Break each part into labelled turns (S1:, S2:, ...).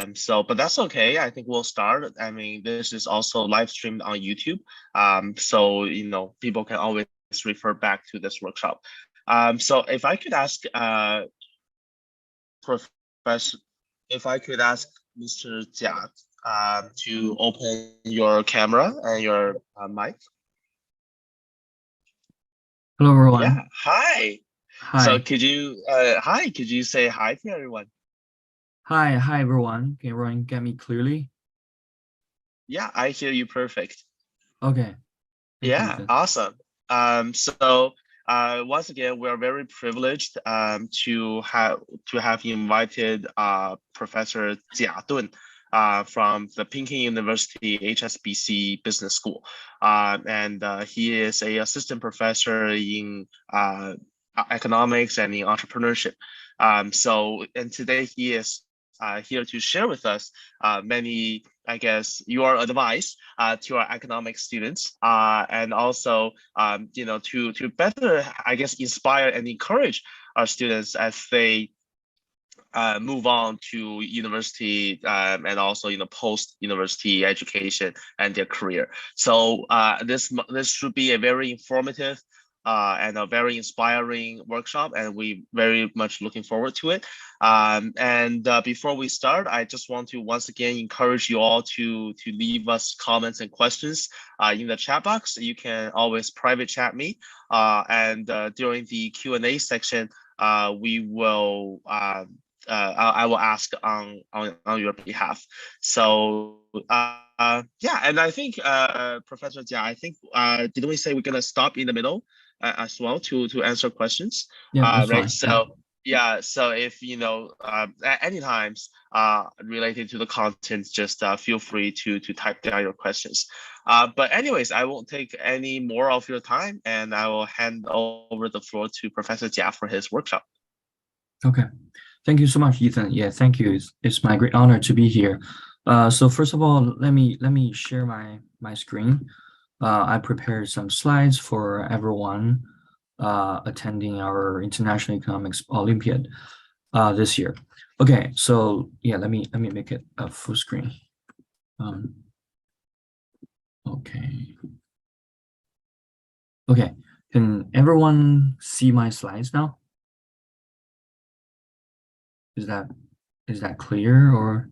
S1: But that's okay. I think we'll start. I mean, this is also live streamed on YouTube. So, people can always refer back to this workshop. So if I could ask, Professor, if I could ask Mr. Jia, to open your camera and your mic.
S2: Hello, everyone.
S1: Yeah, hi. So
S2: Hi.
S1: could you say hi to everyone?
S2: Hi, everyone. Can everyone get me clearly?
S1: Yeah, I hear you perfect.
S2: Okay. Thank you,
S1: Yeah,
S2: Ethan.
S1: awesome. So once again, we're very privileged to have invited Professor Jia Dun from the Peking University HSBC Business School, and he is a assistant professor in economics and in entrepreneurship. And today he is here to share with us many, I guess, your advice to our economic students, and also, to better, I guess, inspire and encourage our students as they move on to university, and also post-university education and their career. So this should be a very informative and a very inspiring workshop, and we very much looking forward to it. And before we start, I just want to once again encourage you all to leave us comments and questions in the chat box. You can always private chat me, and during the Q&A section, we will I will ask on your behalf. So yeah, and I think Professor Jia, I think didn't we say we're gonna stop in the middle as well to answer questions?
S2: Yeah, that's
S1: Right.
S2: fine.
S1: So yeah, so if at any times related to the content, just feel free to type down your questions. But anyways, I won't take any more of your time, and I will hand over the floor to Professor Jia for his workshop.
S2: Okay. Thank you so much, Ethan. Yeah, thank you. It's my great honor to be here. So first of all, let me share my screen. I prepared some slides for everyone attending our International Economics Olympiad this year. Okay, so yeah, let me make it a full screen. Okay. Okay, can everyone see my slides now? Is that clear or?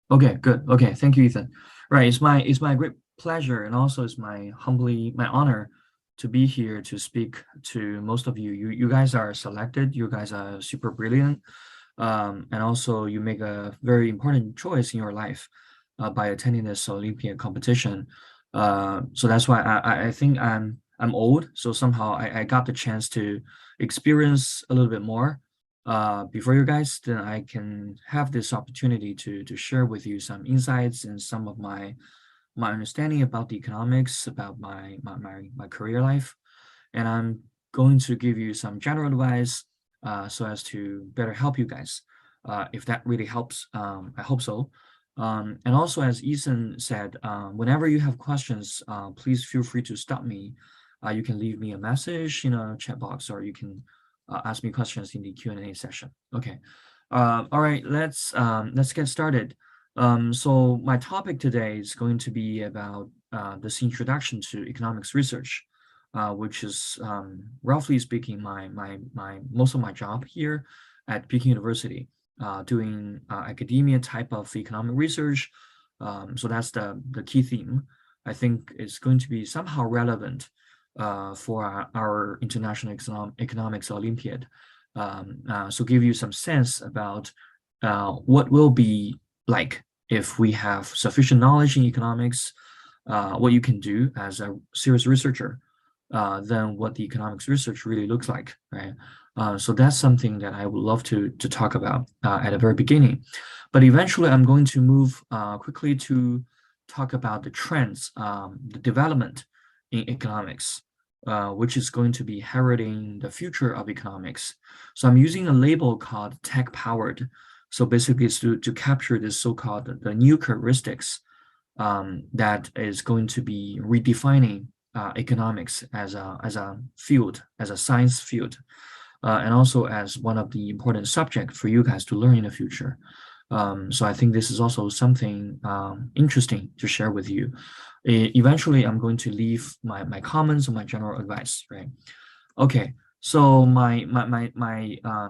S2: Okay, good. Okay, thank you, Ethan. Right, it's my great pleasure, and also it's my honor to be here to speak to most of you. You guys are selected. You guys are super brilliant, and also you make a very important choice in your life by attending this Olympiad competition. So that's why I think I'm old. So somehow I got the chance to experience a little bit more before you guys, then I can have this opportunity to share with you some insights and some of my understanding about the economics, about my career life, and I'm going to give you some general advice so as to better help you guys. If that really helps, I hope so. And also, as Ethan said, whenever you have questions, please feel free to stop me. You can leave me a message in a chat box, or you can ask me questions in the Q&A session. Okay. All right, let's get started. So my topic today is going to be about this introduction to economics research, which is roughly speaking my most of my job here at Peking University, doing academia type of economic research. So that's the key theme. I think it's going to be somehow relevant for our International Economics Olympiad. So give you some sense about what will be like if we have sufficient knowledge in economics, what you can do as a serious researcher, then what the economics research really looks like, right? So that's something that I would love to talk about at the very beginning. But eventually I'm going to move quickly to talk about the trends, the development in economics, which is going to be heralding the future of economics. So I'm using a label called tech-powered. So basically it's to capture this so-called the new characteristics that is going to be redefining economics as a field, as a science field, and also as one of the important subjects for you guys to learn in the future. So I think this is also something interesting to share with you. Eventually, I'm going to leave my comments or my general advice, right? Okay, so my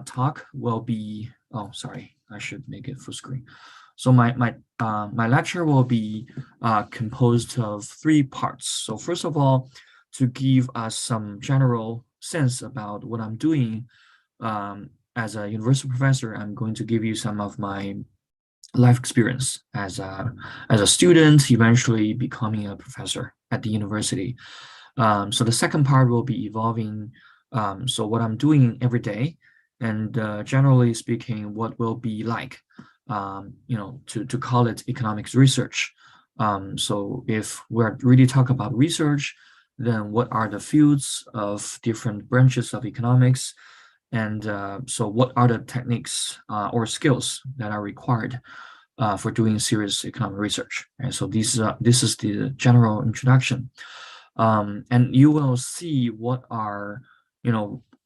S2: talk will be, oh, sorry, I should make it full screen. So my lecture will be composed of 3 parts. So first of all, to give us some general sense about what I'm doing as a university professor, I'm going to give you some of my life experience as a student, eventually becoming a professor at the university. So the second part will be evolving. So what I'm doing every day, and generally speaking, what will be like, to call it economics research. So if we're really talking about research, then what are the fields of different branches of economics? And so what are the techniques or skills that are required for doing serious economic research? And so this is the general introduction. And you will see what are,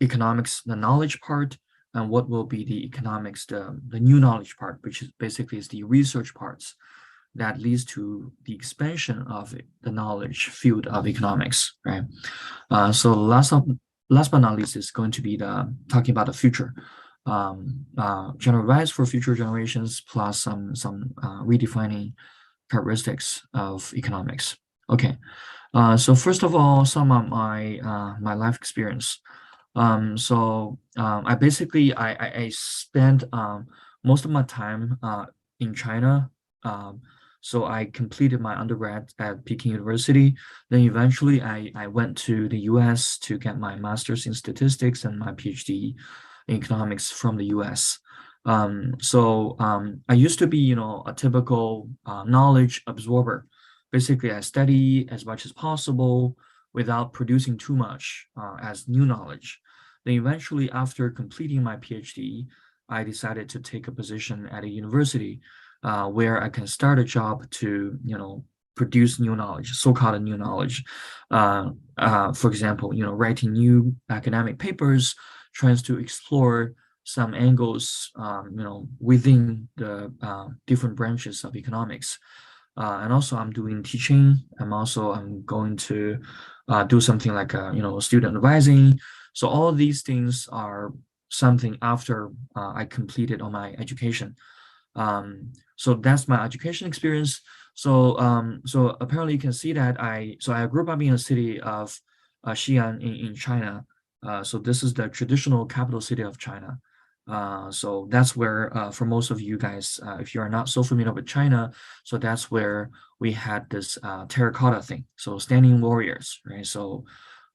S2: economics, the knowledge part, and what will be the economics, the new knowledge part, which is basically is the research parts that leads to the expansion of the knowledge field of economics, right? So last but not least is going to be the talking about the future, general advice for future generations, plus some redefining characteristics of economics. Okay, so first of all, some of my life experience. I basically I spent most of my time in China. So I completed my undergrad at Peking University. Then eventually I went to the US to get my master's in statistics and my Ph.D. in economics from the US. I used to be, a typical knowledge absorber. Basically, I study as much as possible without producing too much as new knowledge. Then eventually, after completing my PhD, I decided to take a position at a university where I can start a job to, produce new knowledge, so-called new knowledge. For example, writing new academic papers, trying to explore some angles, within the different branches of economics. And also I'm doing teaching. I'm going to do something like, student advising. So all of these things are something after I completed all my education. So that's my education experience. So apparently you can see that I grew up in a city of Xi'an in China. So this is the traditional capital city of China. So that's where, for most of you guys, if you are not so familiar with China, so that's where we had this terracotta thing. So standing warriors, right? So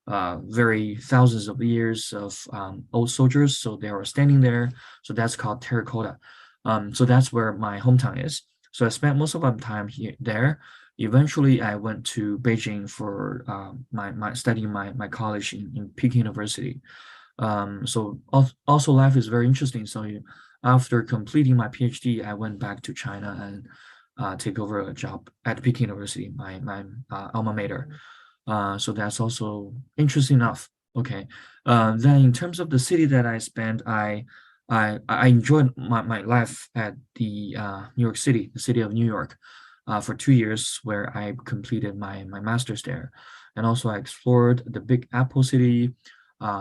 S2: very thousands of years of old soldiers. So they were standing there. So that's called terracotta. So that's where my hometown is. So I spent most of my time there. Eventually, I went to Beijing for my studying my college in Peking University. So also life is very interesting. So after completing my PhD, I went back to China and take over a job at Peking University, my alma mater. So that's also interesting enough. Okay. Then in terms of the city that I spent, I enjoyed my life at the New York City, the city of New York, for 2 years, where I completed my master's there. And also I explored the Big Apple city,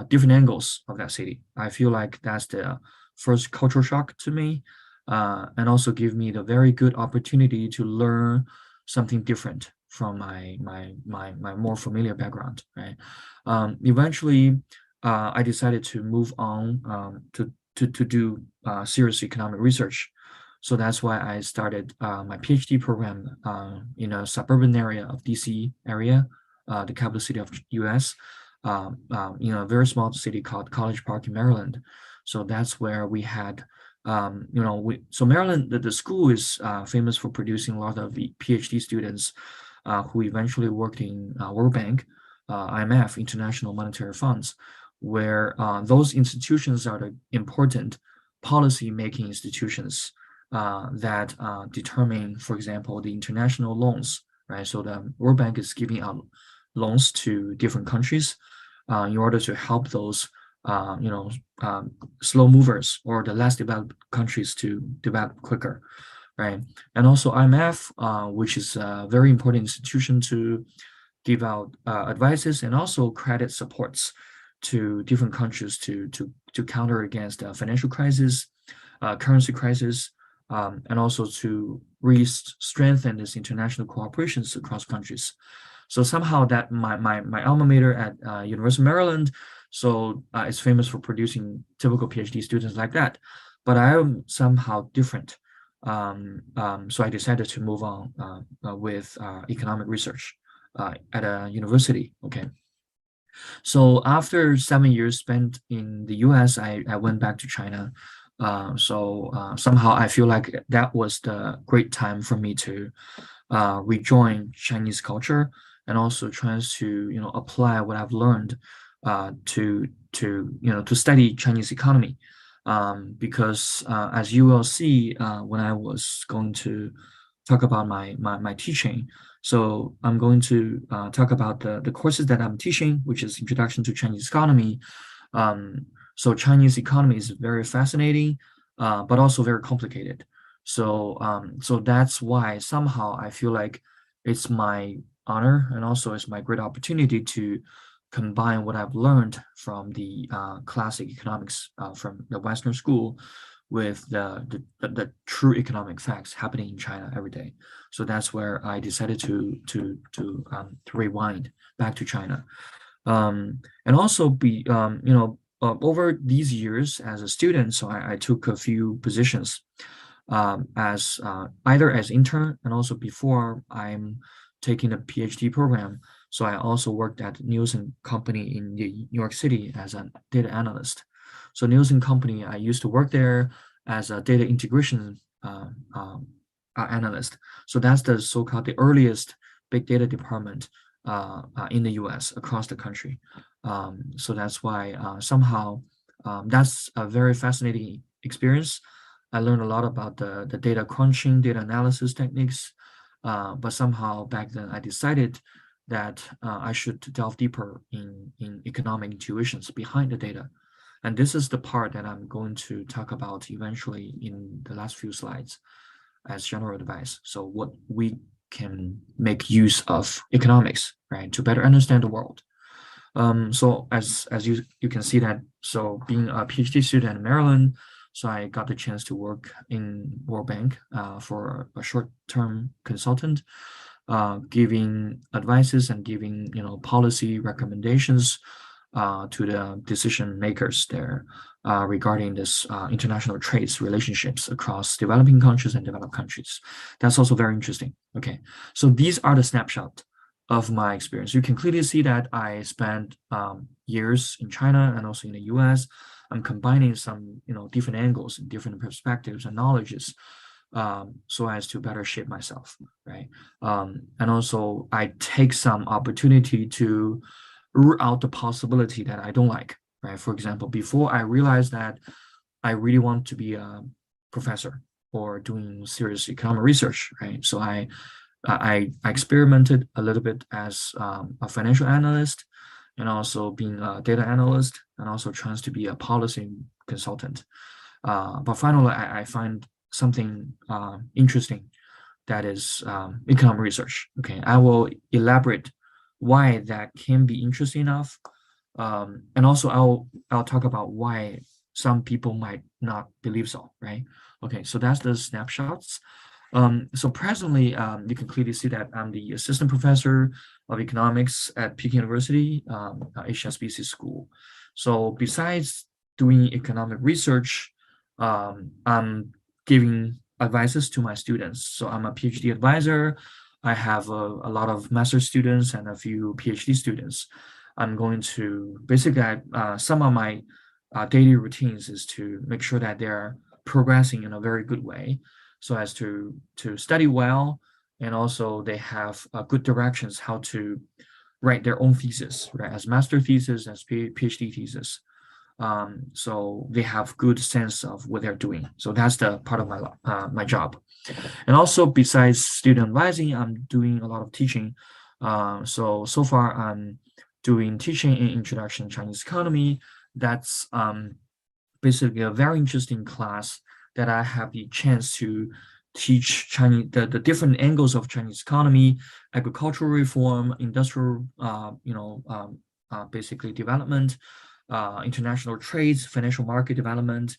S2: different angles of that city. I feel like that's the first cultural shock to me, and also give me the very good opportunity to learn something different from my more familiar background, right? Eventually, I decided to move on to do serious economic research. So that's why I started my PhD program in a suburban area of DC area, the capital city of US, in a very small city called College Park in Maryland. So that's where we had, so Maryland, the school is famous for producing a lot of PhD students who eventually worked in World Bank, IMF, International Monetary Funds, where those institutions are the important policy-making institutions that determine, for example, the international loans, right? So the World Bank is giving out loans to different countries in order to help those slow movers or the less developed countries to develop quicker, right? And also IMF, which is a very important institution to give out advices and also credit supports to different countries to counter against financial crisis, currency crisis, and also to strengthen this international cooperations across countries. So somehow that my alma mater at University of Maryland, so it's famous for producing typical PhD students like that. But I am somehow different. So I decided to move on with economic research at a university. Okay. So after 7 years spent in the US, I went back to China. Somehow I feel like that was the great time for me to rejoin Chinese culture and also tries to apply what I've learned to study Chinese economy. Because as you will see when I was going to talk about my teaching. So I'm going to talk about the courses that I'm teaching, which is Introduction to Chinese Economy. So Chinese economy is very fascinating, but also very complicated. So that's why somehow I feel like it's my honor and also it's my great opportunity to combine what I've learned from the classic economics from the Western school with the true economic facts happening in China every day. So that's where I decided to rewind back to China, and also over these years as a student. So I took a few positions as either as intern and also before I'm taking a PhD program. So I also worked at Nielsen Company in New York City as a data analyst. So Nielsen Company, I used to work there as a data integration analyst. So that's the so-called the earliest big data department in the US across the country. So that's why somehow that's a very fascinating experience. I learned a lot about the data crunching, data analysis techniques, but somehow back then I decided that I should delve deeper in economic intuitions behind the data. And this is the part that I'm going to talk about eventually in the last few slides as general advice. So what we can make use of economics, right, to better understand the world. So as you can see that, so being a PhD student in Maryland, so I got the chance to work in World Bank for a short-term consultant, giving advices and giving policy recommendations to the decision makers there regarding this international trades relationships across developing countries and developed countries. That's also very interesting. Okay, so these are the snapshot of my experience. You can clearly see that I spent years in China and also in the US. I'm combining some different angles and different perspectives and knowledges so as to better shape myself, right? And also I take some opportunity to rule out the possibility that I don't like, right? For example, before I realized that I really want to be a professor or doing serious economic research, right? So I experimented a little bit as a financial analyst and also being a data analyst and also trying to be a policy consultant. But finally, I find something interesting that is economic research. Okay, I will elaborate why that can be interesting enough. And also I'll talk about why some people might not believe so, right? Okay, so that's the snapshots. So presently, you can clearly see that I'm the assistant professor of economics at Peking University, HSBC School. So besides doing economic research, I'm giving advices to my students. So I'm a PhD advisor. I have a lot of master students and a few PhD students. I'm going to basically, some of my daily routines is to make sure that they're progressing in a very good way so as to study well, and also they have good directions how to write their own thesis, right? As master thesis, as PhD thesis. So they have good sense of what they're doing. So that's the part of my job. And also besides student advising, I'm doing a lot of teaching. So far I'm doing teaching in Introduction to Chinese Economy That's basically a very interesting class that I have the chance to teach Chinese the different angles of Chinese economy, agricultural reform, industrial basically development, international trades, financial market development,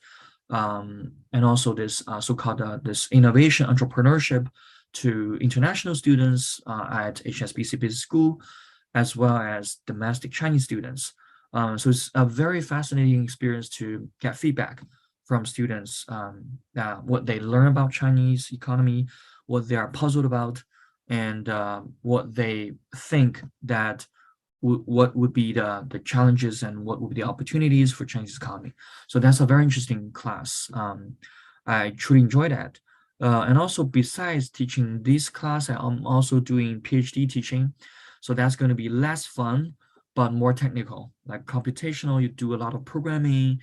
S2: and also this so-called this innovation entrepreneurship to international students at HSBC Business School, as well as domestic Chinese students. So it's a very fascinating experience to get feedback from students, what they learn about Chinese economy, what they are puzzled about, and what they think that what would be the challenges and what would be the opportunities for Chinese economy. So that's a very interesting class. I truly enjoyed that. And also besides teaching this class, I'm also doing PhD teaching. So that's going to be less fun, but more technical, like computational. You do a lot of programming.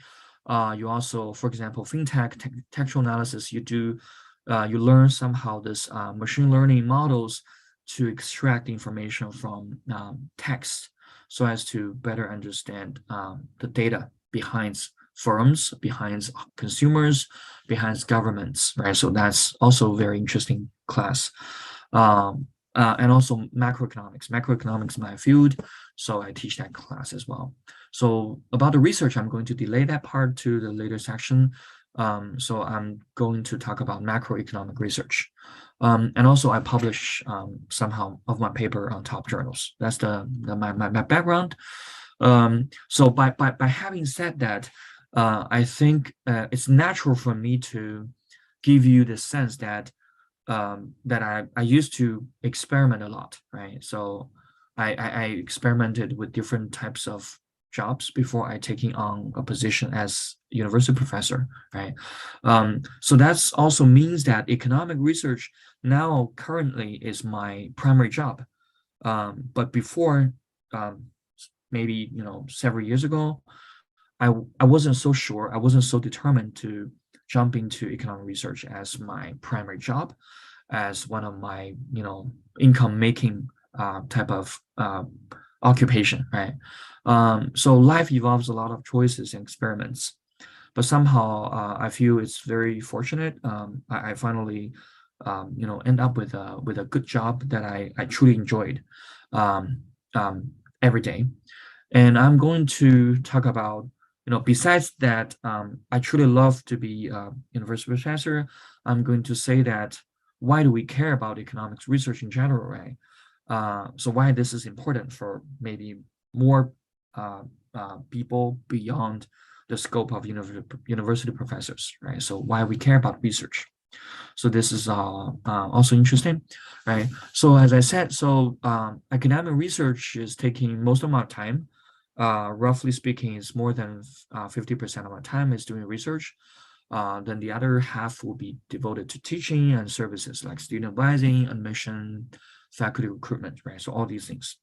S2: You also, for example, fintech, textual analysis, you learn somehow this machine learning models to extract information from text so as to better understand the data behind firms, behind consumers, behind governments, right? So that's also a very interesting class. And also macroeconomics. Macroeconomics is my field, so I teach that class as well. So about the research, I'm going to delay that part to the later section. So I'm going to talk about macroeconomic research. And also I publish somehow of my paper on top journals. That's my background. So by having said that, I think it's natural for me to give you the sense that I used to experiment a lot, right? So I experimented with different types of jobs before I taking on a position as university professor, right? So that's also means that economic research now currently is my primary job. But before, maybe several years ago, I wasn't so sure. I wasn't so determined to jump into economic research as my primary job, as one of my income making type of occupation, right? So life involves a lot of choices and experiments, but somehow I feel it's very fortunate. I finally end up with a good job that I truly enjoyed every day. And I'm going to talk about, besides that, I truly love to be a university professor. I'm going to say that why do we care about economics research in general, right? So why this is important for maybe more people beyond the scope of university professors, right? So why we care about research. So this is also interesting, right? So as I said, so academic research is taking most of my time. Roughly speaking, it's more than 50% of my time is doing research. Then the other half will be devoted to teaching and services like student advising, admission, faculty recruitment, right? So all these things.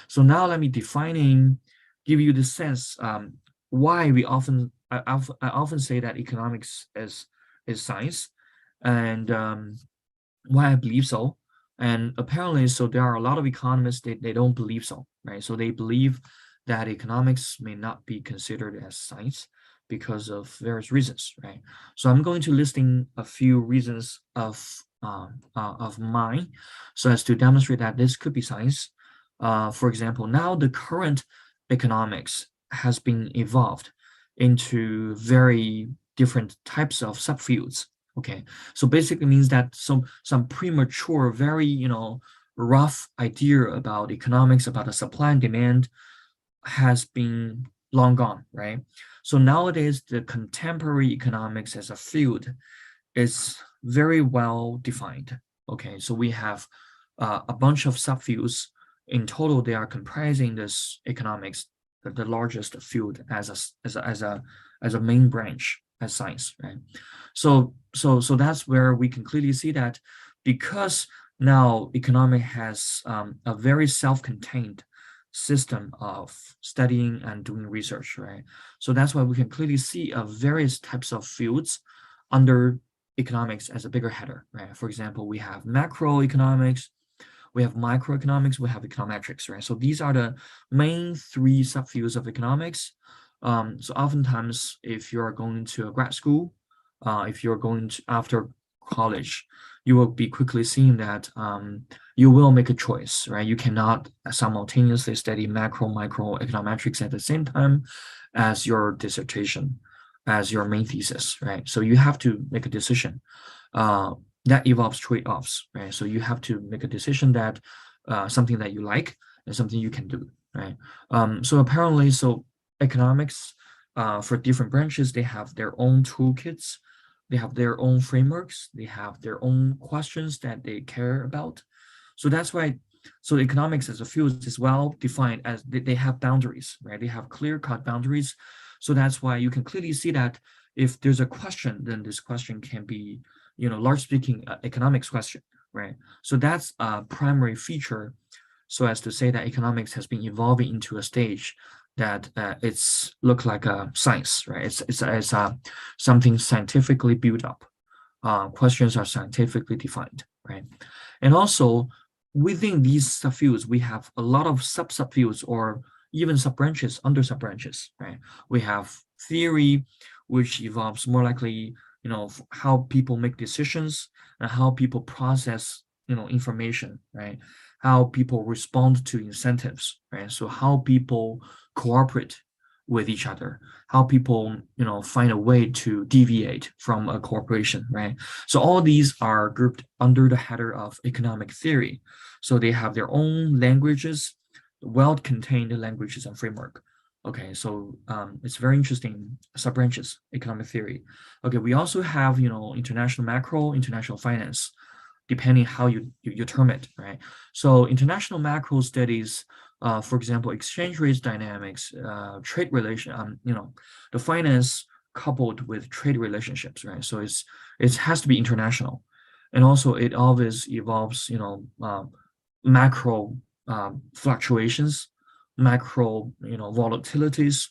S2: So now let me give you the sense why I often say that economics is science, and why I believe so. And apparently, so there are a lot of economists they don't believe so, right? So they believe that economics may not be considered as science because of various reasons, right? So I'm going to listing a few reasons of mine, so as to demonstrate that this could be science. For example, now the current economics has been evolved into very different types of subfields. Okay, so basically means that some premature, very rough idea about economics, about the supply and demand has been long gone, right? So nowadays, the contemporary economics as a field is very well defined. Okay, so we have a bunch of subfields. In total, they are comprising this economics, the largest field as a main branch as science, right? So that's where we can clearly see that because now economic has a very self-contained system of studying and doing research, right? So that's why we can clearly see various types of fields under economics as a bigger header, right? For example, we have macroeconomics, we have microeconomics, we have econometrics, right? So these are the main three subfields of economics. So oftentimes, if you're going to a grad school, if you're going to after college, you will be quickly seeing that you will make a choice, right? You cannot simultaneously study micro econometrics at the same time as your dissertation, as your main thesis, right? So you have to make a decision. That involves trade-offs, right? So you have to make a decision that something that you like and something you can do, right? So apparently, so economics for different branches, they have their own toolkits, they have their own frameworks, they have their own questions that they care about. So that's why, so economics as a field is well defined as they have boundaries, right? They have clear-cut boundaries. So that's why you can clearly see that if there's a question, then this question can be, large speaking economics question, right? So that's a primary feature, so as to say that economics has been evolving into a stage that it's look like a science, right? It's something scientifically built up. Questions are scientifically defined, right? And also within these subfields, we have a lot of subfields or even sub-branches under sub-branches, right? We have theory, which evolves more likely, how people make decisions and how people process, information, right? How people respond to incentives, right? So how people cooperate with each other, how people, find a way to deviate from a cooperation, right? So all these are grouped under the header of economic theory. So they have their own languages, well-contained languages and framework. Okay, so it's very interesting sub-branches, economic theory. Okay, we also have, international macro, international finance, depending how you term it, right? So international macro studies, for example, exchange rates dynamics, trade relation, the finance coupled with trade relationships, right? So it has to be international, and also it always evolves, macro fluctuations, macro, volatilities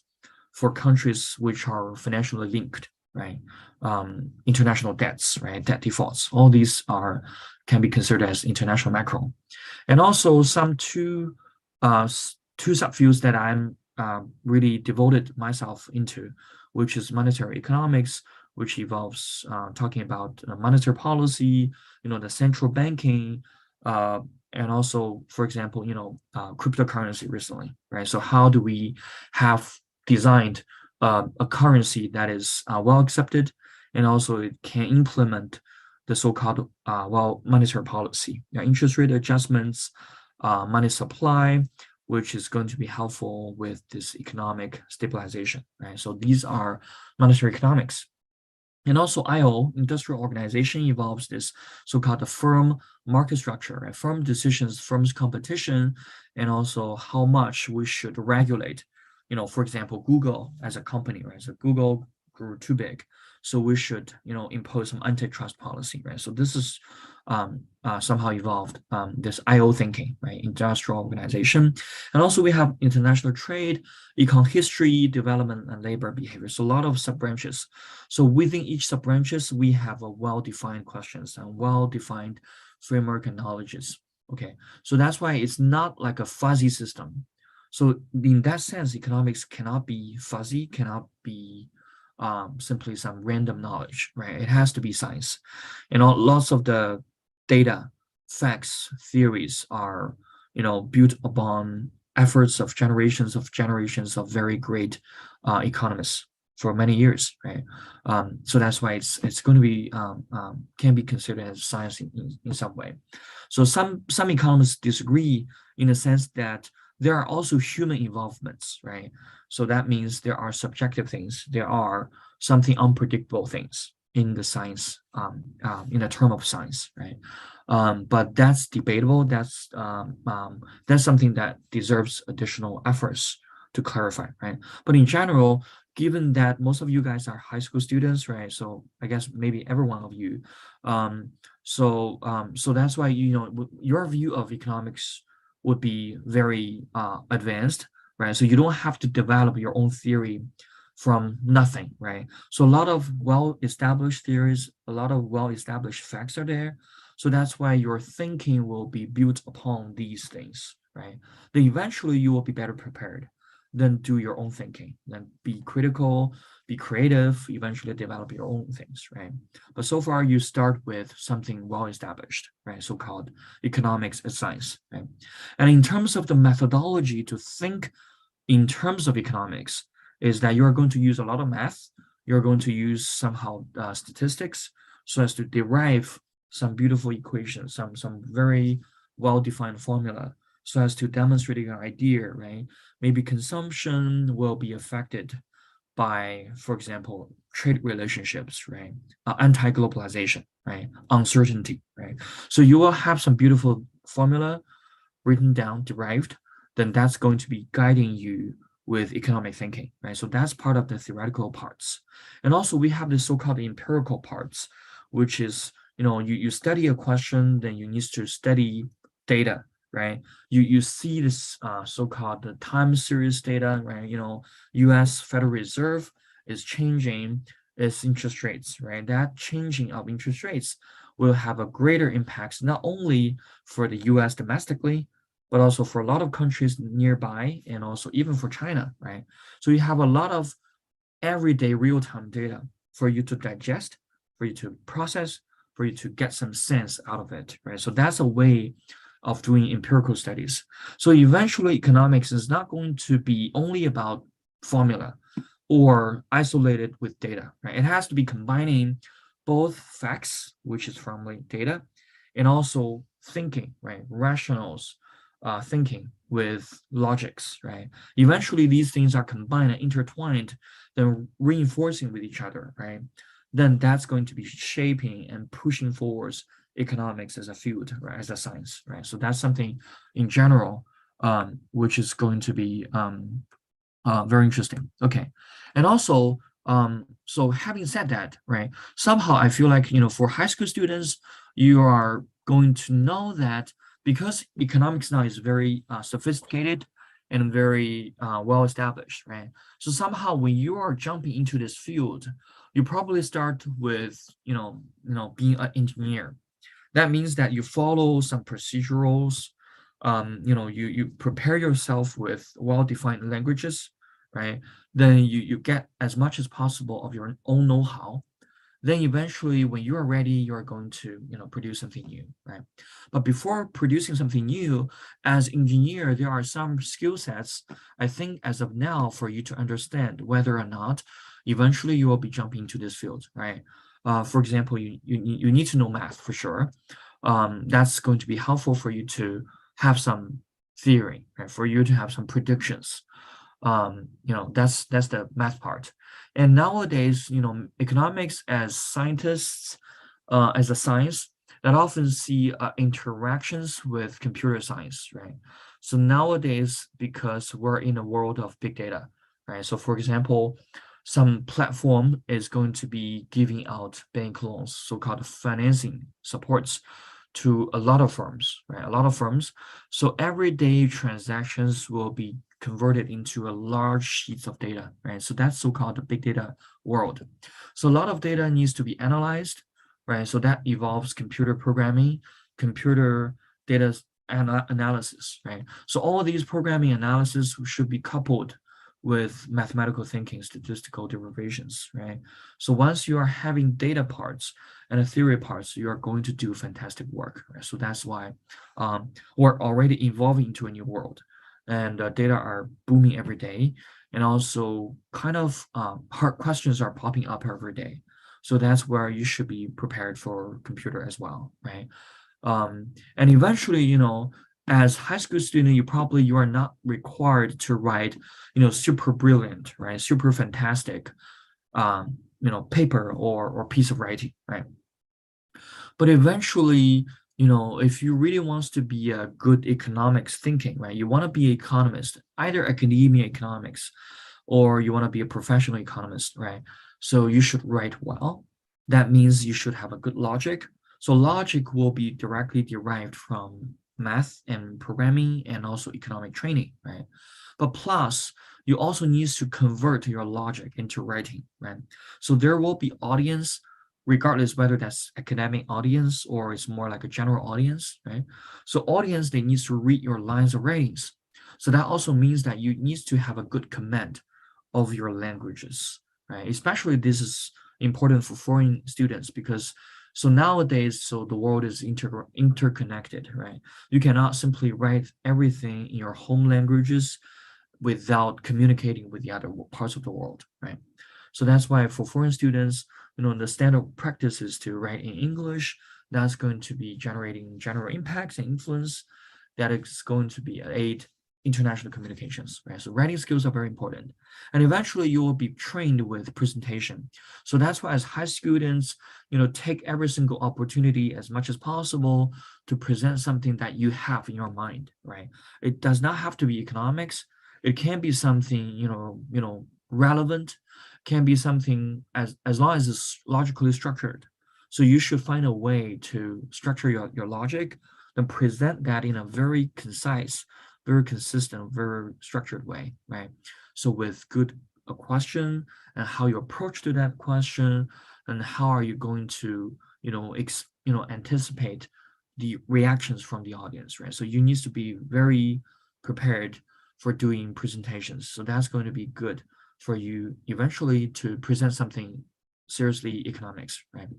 S2: for countries which are financially linked, right? International debts, right? Debt defaults. All these can be considered as international macro. And also two subfields that I'm really devoted myself into, which is monetary economics, which involves talking about monetary policy, the central banking, and also, for example, cryptocurrency recently, right? So how do we have designed a currency that is well accepted, and also it can implement the so-called monetary policy, interest rate adjustments, money supply, which is going to be helpful with this economic stabilization, right? So these are monetary economics. And also IO, industrial organization, involves this so-called the firm market structure, right? Firm decisions, firms competition, and also how much we should regulate. For example, Google as a company, right? So Google grew too big, so we should, impose some antitrust policy, right? So this is somehow evolved this IO thinking, right? Industrial organization. And also we have international trade, econ history, development, and labor behavior. So a lot of sub-branches. So within each sub-branches, we have a well-defined questions and well-defined framework and knowledges. Okay, so that's why it's not like a fuzzy system. So in that sense, economics cannot be fuzzy, cannot be simply some random knowledge, right? It has to be science. And lots of the data, facts, theories are, built upon efforts of generations of very great economists for many years, right? So that's why it's going to be can be considered as science in some way. So some economists disagree in the sense that there are also human involvements, right? So that means there are subjective things, there are something unpredictable things in the science, in the term of science, right? But that's debatable. That's something that deserves additional efforts to clarify, right? But in general, given that most of you guys are high school students, right? So I guess maybe every one of you. So that's why your view of economics would be very advanced, right? So you don't have to develop your own theory from nothing, right? So a lot of well-established theories, a lot of well-established facts are there. So that's why your thinking will be built upon these things, right? Then eventually you will be better prepared. then do your own thinking, then be critical, be creative, eventually develop your own things, right? But so far you start with something well established, right? So-called economics as science, right? And in terms of the methodology to think in terms of economics is that you are going to use a lot of math, you're going to use somehow statistics so as to derive some beautiful equations, some very well-defined formula so as to demonstrate your idea, right? Maybe consumption will be affected by, for example, trade relationships, right? Anti-globalization, right? Uncertainty, right? So you will have some beautiful formula written down, derived, then that's going to be guiding you with economic thinking, right? So that's part of the theoretical parts. And also we have the so-called empirical parts, which is, you study a question, then you need to study data, right? You see this so-called the time series data, right? US Federal Reserve is changing its interest rates, right? That changing of interest rates will have a greater impact, not only for the US domestically, but also for a lot of countries nearby and also even for China, right? So you have a lot of everyday real-time data for you to digest, for you to process, for you to get some sense out of it, right? So that's a way of doing empirical studies. So eventually economics is not going to be only about formula or isolated with data, right? It has to be combining both facts, which is from like data, and also thinking, right? Rationals, thinking with logics, right? Eventually, these things are combined and intertwined, then reinforcing with each other, right? Then that's going to be shaping and pushing forwards economics as a field, right? As a science, right? So that's something in general, which is going to be very interesting. Okay, and also, so having said that, right? Somehow I feel like for high school students, you are going to know that because economics now is very sophisticated and very well established, right? So somehow when you are jumping into this field, you probably start with being an engineer. That means that you follow some procedurals. You prepare yourself with well-defined languages, right? Then you get as much as possible of your own know-how. Then eventually, when you are ready, you are going to produce something new, right? But before producing something new, as engineer, there are some skill sets I think as of now for you to understand whether or not eventually you will be jumping into this field, right? For example, you need to know math for sure. That's going to be helpful for you to have some theory, right? For you to have some predictions. That's the math part. And nowadays, economics as scientists, as a science that often see interactions with computer science, right? So nowadays, because we're in a world of big data, right? So for example, some platform is going to be giving out bank loans, so-called financing supports to a lot of firms, right? A lot of firms. So everyday transactions will be converted into a large sheets of data, right? So that's so-called the big data world. So a lot of data needs to be analyzed, right? So that involves computer programming, computer data analysis, right? So all of these programming analysis should be coupled with mathematical thinking, statistical derivations, right? So once you are having data parts and the theory parts, you are going to do fantastic work, right? So that's why we're already evolving into a new world, and data are booming every day, and also kind of hard questions are popping up every day. So that's where you should be prepared for computer as well, right? And eventually, as high school student, you are not required to write, super brilliant, right? Super fantastic, paper or piece of writing, right? But eventually, if you really wants to be a good economics thinking, right? You want to be an economist, either academia economics, or you want to be a professional economist, right? So you should write well. That means you should have a good logic. So logic will be directly derived from math and programming and also economic training, right? But plus, you also need to convert your logic into writing, right? So there will be audience, regardless whether that's academic audience or it's more like a general audience, right? So audience, they need to read your lines of writings. So that also means that you need to have a good command of your languages, right? Especially this is important for foreign students because so nowadays, so the world is interconnected, right? You cannot simply write everything in your home languages without communicating with the other parts of the world, right? So that's why for foreign students, the standard practice is to write in English. That's going to be generating general impacts and influence. That is going to be aid international communications, right? So writing skills are very important. And eventually you will be trained with presentation. So that's why as high students, take every single opportunity as much as possible to present something that you have in your mind, right? It does not have to be economics. It can be something, relevant, can be something as long as it's logically structured. So you should find a way to structure your logic and present that in a very concise, very consistent, very structured way, right? So with good a question and how you approach to that question and how are you going to, anticipate the reactions from the audience, right? So you need to be very prepared for doing presentations. So that's going to be good for you eventually to present something seriously economics, right?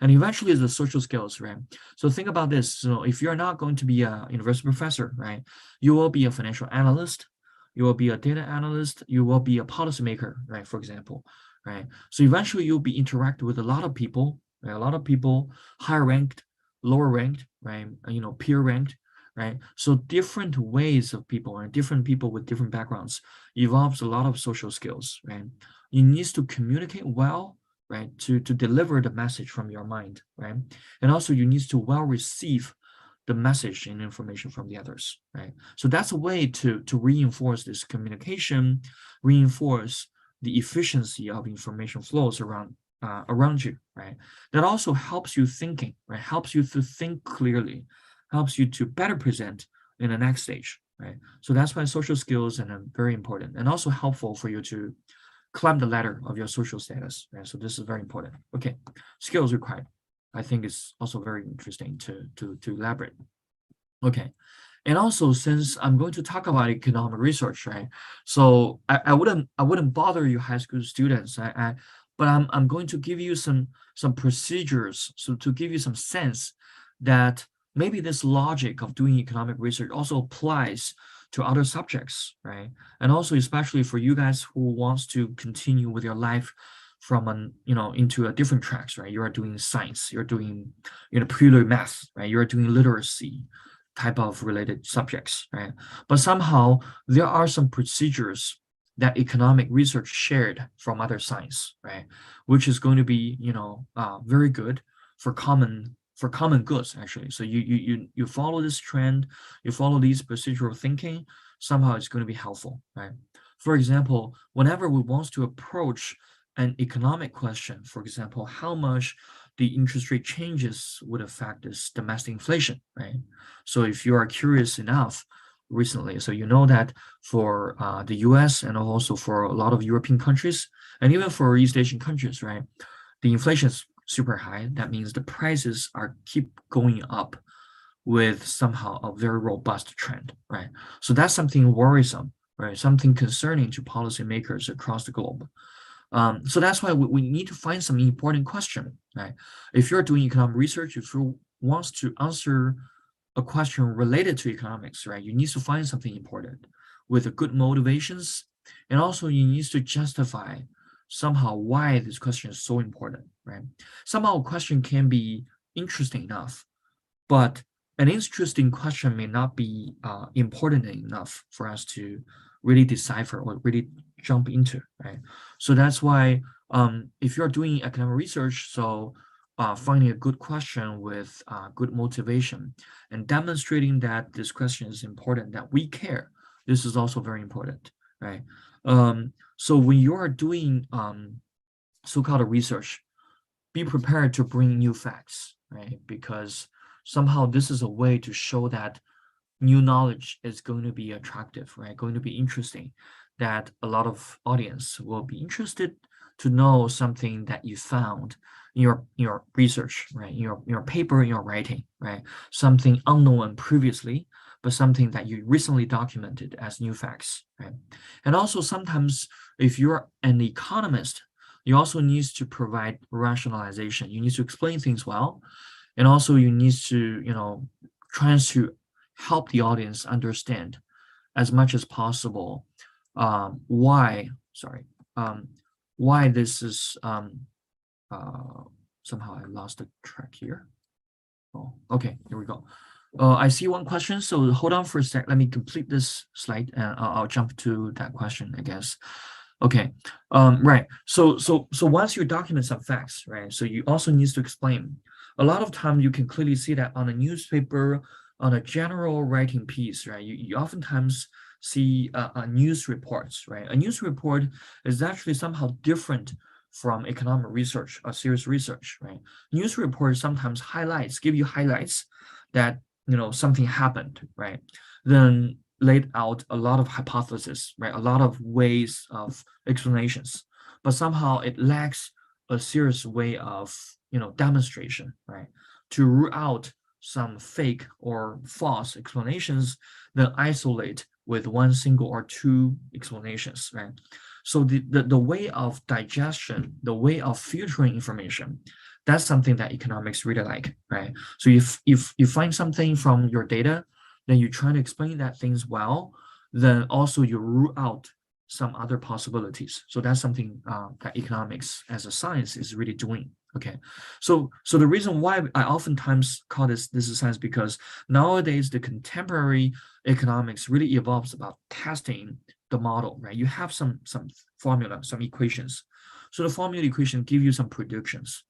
S2: And eventually the social skills, right? So think about this. So if you're not going to be a university professor, right, you will be a financial analyst, you will be a data analyst, you will be a policymaker, right? For example, right? So eventually you'll be interacting with a lot of people, right? A lot of people, higher ranked, lower ranked, right? Peer ranked, right? So different ways of people and different people with different backgrounds involves a lot of social skills, right? You need to communicate well, right? To deliver the message from your mind, right? And also you need to well receive the message and information from the others, right? So that's a way to reinforce this communication, reinforce the efficiency of information flows around you, right? That also helps you thinking, right? Helps you to think clearly, helps you to better present in the next stage, right? So that's why social skills are very important and also helpful for you to climb the ladder of your social status, right? So this is very important. Okay, skills required. I think it's also very interesting to elaborate. Okay, and also since I'm going to talk about economic research, right? So I wouldn't bother you high school students. But I'm going to give you some procedures, so to give you some sense that maybe this logic of doing economic research also applies to other subjects, right? And also especially for you guys who wants to continue with your life from into a different tracks, right? You are doing science, you're doing purely math, right? You're doing literacy type of related subjects, right? But somehow there are some procedures that economic research shared from other science, right? Which is going to be, very good for common goods, actually. So you follow this trend, you follow these procedural thinking, somehow it's going to be helpful, right? For example, whenever we want to approach an economic question, for example, how much the interest rate changes would affect this domestic inflation, right? So if you are curious enough recently, so you know that for the US and also for a lot of European countries, and even for East Asian countries, right, the inflation is super high. That means the prices are keep going up with somehow a very robust trend, right? So that's something worrisome, right? Something concerning to policymakers across the globe. So that's why we need to find some important question, right? If you're doing economic research, if you want to answer a question related to economics, right, you need to find something important with a good motivations, and also you need to justify somehow why this question is so important, right? Somehow a question can be interesting enough, but an interesting question may not be important enough for us to really decipher or really jump into, right? So that's why if you're doing academic research, so finding a good question with good motivation and demonstrating that this question is important, that we care, this is also very important, right? So when you are doing so-called research, be prepared to bring new facts, right? Because somehow this is a way to show that new knowledge is going to be attractive, right? Going to be interesting, that a lot of audience will be interested to know something that you found in your research, right? In your paper, in your writing, right? Something unknown previously, but something that you recently documented as new facts, right? And also sometimes if you're an economist, you also need to provide rationalization. You need to explain things well, and also you need to, trying to help the audience understand as much as possible why this is somehow I lost the track here. Oh, okay, here we go. I see one question, so hold on for a sec. Let me complete this slide and I'll jump to that question, I guess. Okay, right. So once you document some facts, right? So you also need to explain. A lot of time you can clearly see that on a newspaper, on a general writing piece, right? You oftentimes see news reports, right? A news report is actually somehow different from economic research or serious research, right? News reports sometimes give you highlights that, something happened, right? Then laid out a lot of hypotheses, right? A lot of ways of explanations, but somehow it lacks a serious way of, demonstration, right? To rule out some fake or false explanations, then isolate with one single or two explanations, right? So the way of digestion, the way of filtering information, that's something that economics really like, right? So if you find something from your data, then you try to explain that things well, then also you rule out some other possibilities. So that's something that economics as a science is really doing. Okay, so the reason why I oftentimes call this a science, because nowadays the contemporary economics really evolves about testing the model, right? You have some formula, some equations. So the formula equation give you some predictions.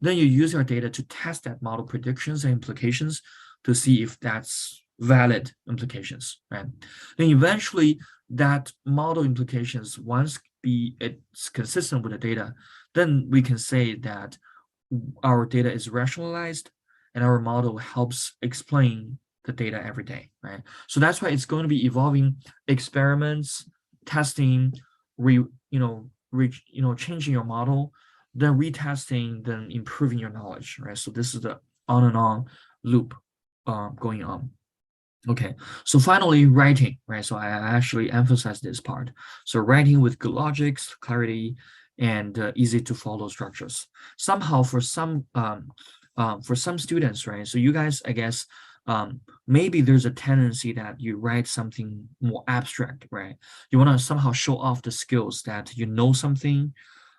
S2: Then you use your data to test that model predictions and implications to see if that's valid implications, right? Then eventually that model implications, once it's consistent with the data, then we can say that our data is rationalized and our model helps explain the data every day, right? So that's why it's going to be evolving experiments, testing, changing your model, then retesting, then improving your knowledge, right? So this is the on and on loop going on. Okay, so finally, writing, right? So I actually emphasize this part. So writing with good logics, clarity, and easy to follow structures. Somehow for some students, right? So you guys, I guess, maybe there's a tendency that you write something more abstract, right? You want to somehow show off the skills that you know something,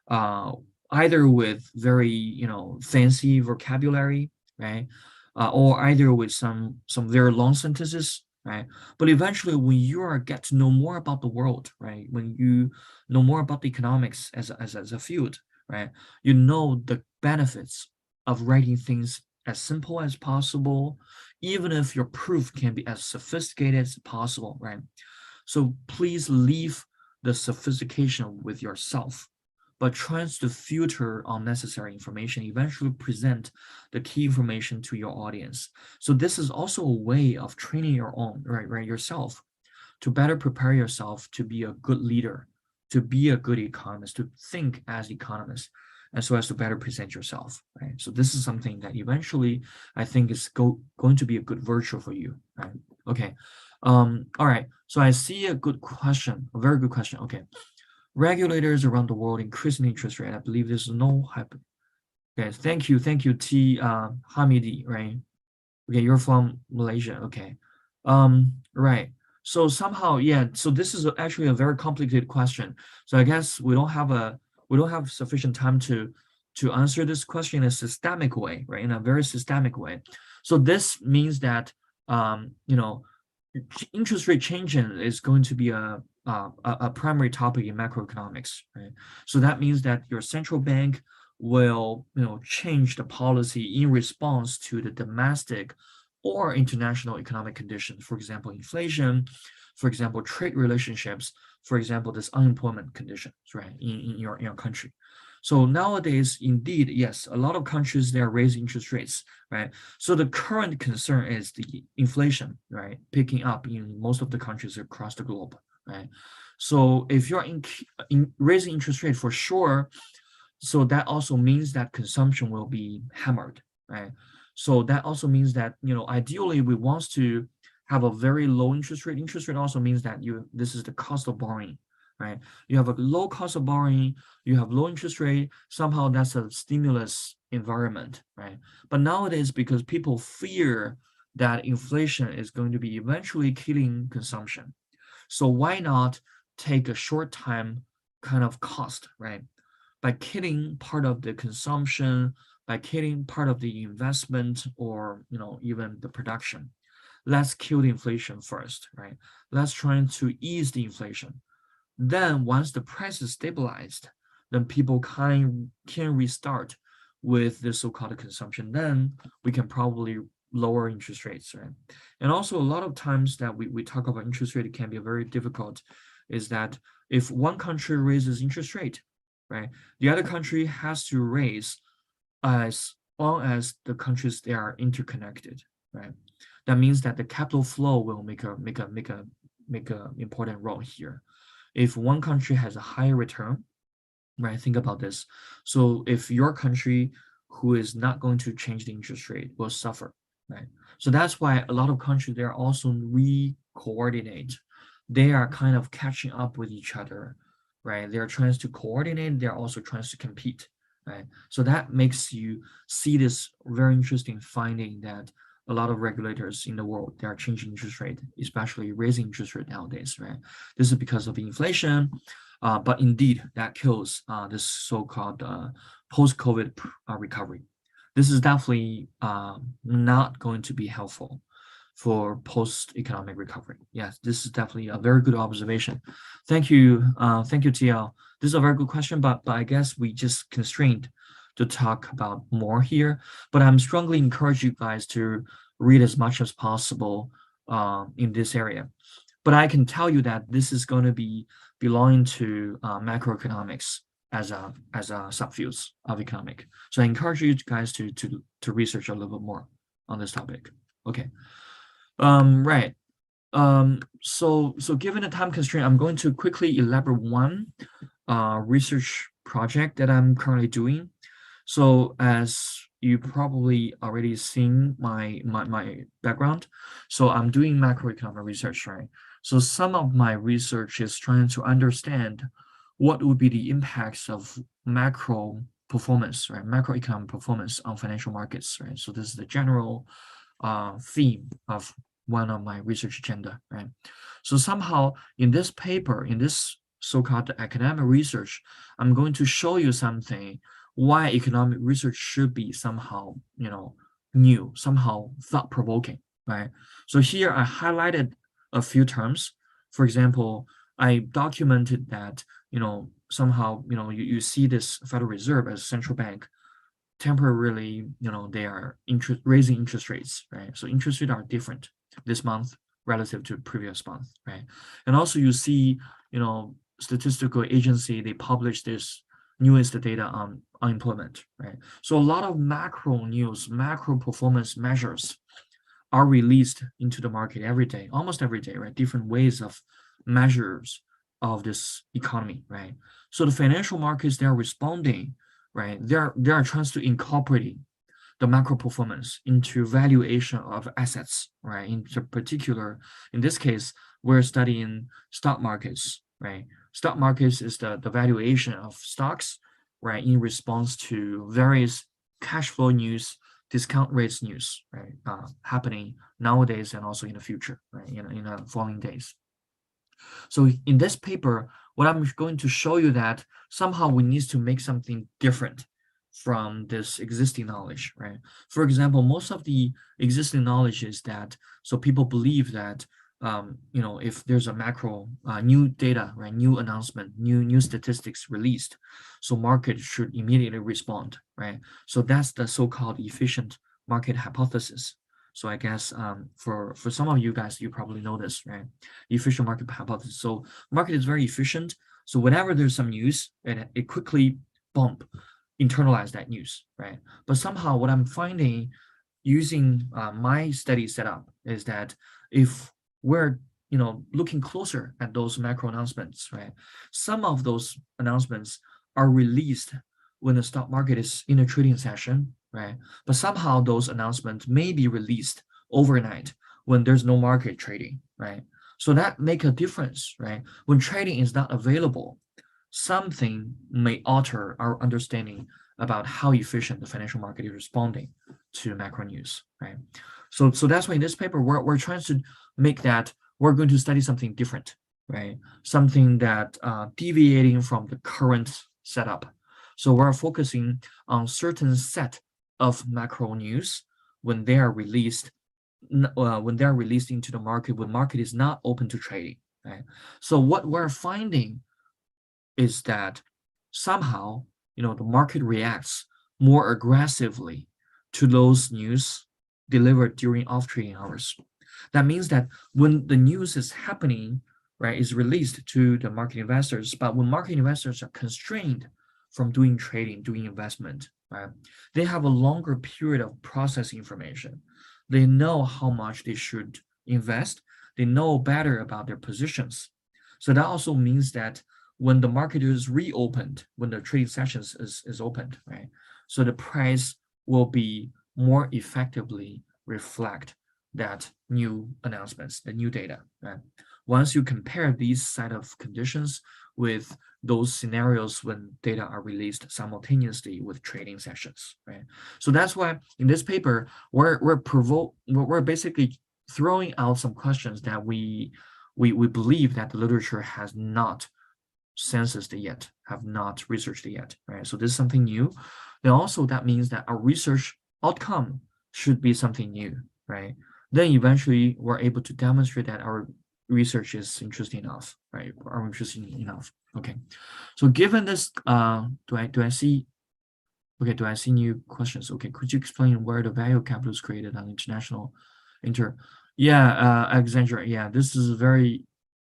S2: either with very, fancy vocabulary, right? Or either with some very long sentences, right? But eventually, when you get to know more about the world, right? When you know more about the economics as a field, right? You know the benefits of writing things as simple as possible, even if your proof can be as sophisticated as possible, right? So please leave the sophistication with yourself, but tries to filter unnecessary information, eventually present the key information to your audience. So this is also a way of training your own, right, yourself, to better prepare yourself to be a good leader, to be a good economist, to think as economist, and so as to better present yourself, right? So this is something that eventually I think is going to be a good virtue for you, right? Okay. All right. So I see a good question, a very good question. Okay. Regulators around the world increasing interest rate. I believe there's no hyper. Okay, thank you, T. Hamidi, right? Okay, you're from Malaysia. Okay, right. So somehow, yeah. So this is actually a very complicated question. So I guess we don't have sufficient time to answer this question in a systemic way, right? In a very systemic way. So this means that interest rate changing is going to be a primary topic in macroeconomics, right? So that means that your central bank will, change the policy in response to the domestic or international economic conditions. For example, inflation, for example, trade relationships, for example, this unemployment conditions, right, in your country. So nowadays, indeed, yes, a lot of countries, they are raising interest rates, right? So the current concern is the inflation, right, picking up in most of the countries across the globe, right? So if you're in raising interest rate for sure, so that also means that consumption will be hammered, right? So that also means that, ideally we want to have a very low interest rate. Interest rate also means that this is the cost of borrowing, right? You have a low cost of borrowing, you have low interest rate, somehow that's a stimulus environment, right? But nowadays, because people fear that inflation is going to be eventually killing consumption, so why not take a short time kind of cost, right? By killing part of the consumption, by killing part of the investment, or even the production. Let's kill the inflation first, right? Let's try to ease the inflation. Then once the price is stabilized, then people can restart with the so-called consumption. Then we can probably lower interest rates, right? And also a lot of times that we talk about interest rate, it can be very difficult, is that if one country raises interest rate, right, the other country has to raise as long as the countries they are interconnected, right? That means that the capital flow will make a important role here. If one country has a higher return, right? Think about this. So if your country who is not going to change the interest rate will suffer, right? So that's why a lot of countries, they're also re-coordinate. They are kind of catching up with each other, right? They're trying to coordinate. They're also trying to compete, right? So that makes you see this very interesting finding that a lot of regulators in the world, they are changing interest rate, especially raising interest rate nowadays, right? This is because of inflation, but indeed that kills this so-called post-COVID recovery. This is definitely not going to be helpful for post-economic recovery. Yes, this is definitely a very good observation. Thank you, TL. This is a very good question, but I guess we just constrained to talk about more here. But I'm strongly encourage you guys to read as much as possible in this area. But I can tell you that this is going to be belonging to macroeconomics as a subfields of economic. So I encourage you guys to research a little bit more on this topic. Okay. Right. So given the time constraint, I'm going to quickly elaborate one research project that I'm currently doing. So as you probably already seen my background, so I'm doing macroeconomic research, right? So some of my research is trying to understand what would be the impacts of macro performance, right? Macroeconomic performance on financial markets, right? So this is the general theme of one of my research agenda, right? So somehow in this paper, in this so-called academic research, I'm going to show you something why economic research should be somehow, new, somehow thought-provoking, right? So here I highlighted a few terms. For example, I documented that, somehow, you see this Federal Reserve as central bank temporarily, they are raising interest rates, right? So interest rates are different this month relative to previous month, right? And also you see, statistical agency, they publish this newest data on unemployment, right? So a lot of macro news, macro performance measures are released into the market every day, almost every day, right? Different ways of measures of this economy, right? So the financial markets, they're responding, right? They're trying to incorporate the macro performance into valuation of assets, right? In particular, in this case, we're studying stock markets, right? Stock markets is the valuation of stocks, right? In response to various cash flow news, discount rates news, right? Happening nowadays and also in the future, right? In the following days. So in this paper, what I'm going to show you that somehow we need to make something different from this existing knowledge, right? For example, most of the existing knowledge is that, so people believe that, if there's a macro new data, right, new announcement, new statistics released, so market should immediately respond, right? So that's the so-called efficient market hypothesis. So I guess for some of you guys, you probably know this, right? Efficient market hypothesis. So market is very efficient. So whenever there's some news, it quickly internalize that news, right? But somehow what I'm finding using my study setup is that if we're looking closer at those macro announcements, right? Some of those announcements are released when the stock market is in a trading session, right? But somehow those announcements may be released overnight when there's no market trading, right? So that make a difference, right? When trading is not available, something may alter our understanding about how efficient the financial market is responding to macro news, right? So that's why in this paper, we're trying to make that we're going to study something different, right? Something that deviating from the current setup. So we're focusing on certain set of macro news when they are released into the market, when market is not open to trading, right? So what we're finding is that somehow, the market reacts more aggressively to those news delivered during off-trading hours. That means that when the news is happening, right, is released to the market investors, but when market investors are constrained from doing trading, doing investment, right, they have a longer period of processing information. They know how much they should invest. They know better about their positions. So that also means that when the market is reopened, when the trading sessions is opened, right? So the price will be more effectively reflect that new announcements, the new data, right? Once you compare these set of conditions with those scenarios when data are released simultaneously with trading sessions, right? So that's why in this paper, we're basically throwing out some questions that we believe that the literature has not censused yet, have not researched yet, right? So this is something new. Then also that means that our research outcome should be something new, right? Then eventually we're able to demonstrate that our research is interesting enough, right? Are interesting enough. Okay. So given this, do I see new questions? Okay, could you explain where the value capital is created on international Alexandra, this is a very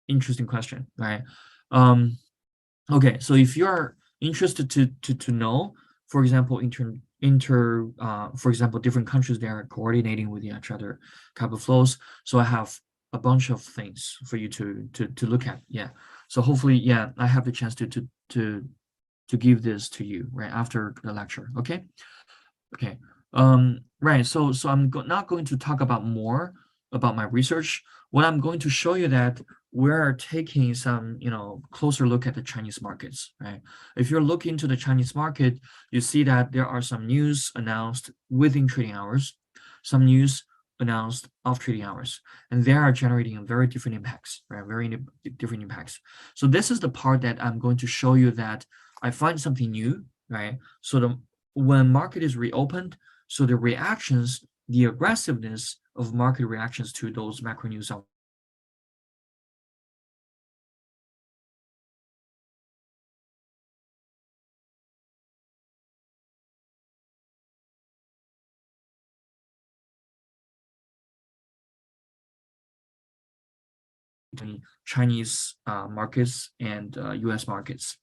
S2: interesting question, right? Okay, so if you're interested to know, for example, for example, different countries they are coordinating with each other capital flows. So I have a bunch of things for you to look at. Yeah. So hopefully, I have the chance to give this to you right after the lecture. Okay. Okay. Right. So I'm not going to talk about more about my research. What I'm going to show you that we're taking some, closer look at the Chinese markets, right? If you're looking into the Chinese market, you see that there are some news announced within trading hours, some news announced off trading hours, and they are generating very different impacts, right? Very different impacts. So this is the part that I'm going to show you that I find something new, right? So when market is reopened, so the reactions, the aggressiveness of market reactions to those macro news are between Chinese markets and US markets.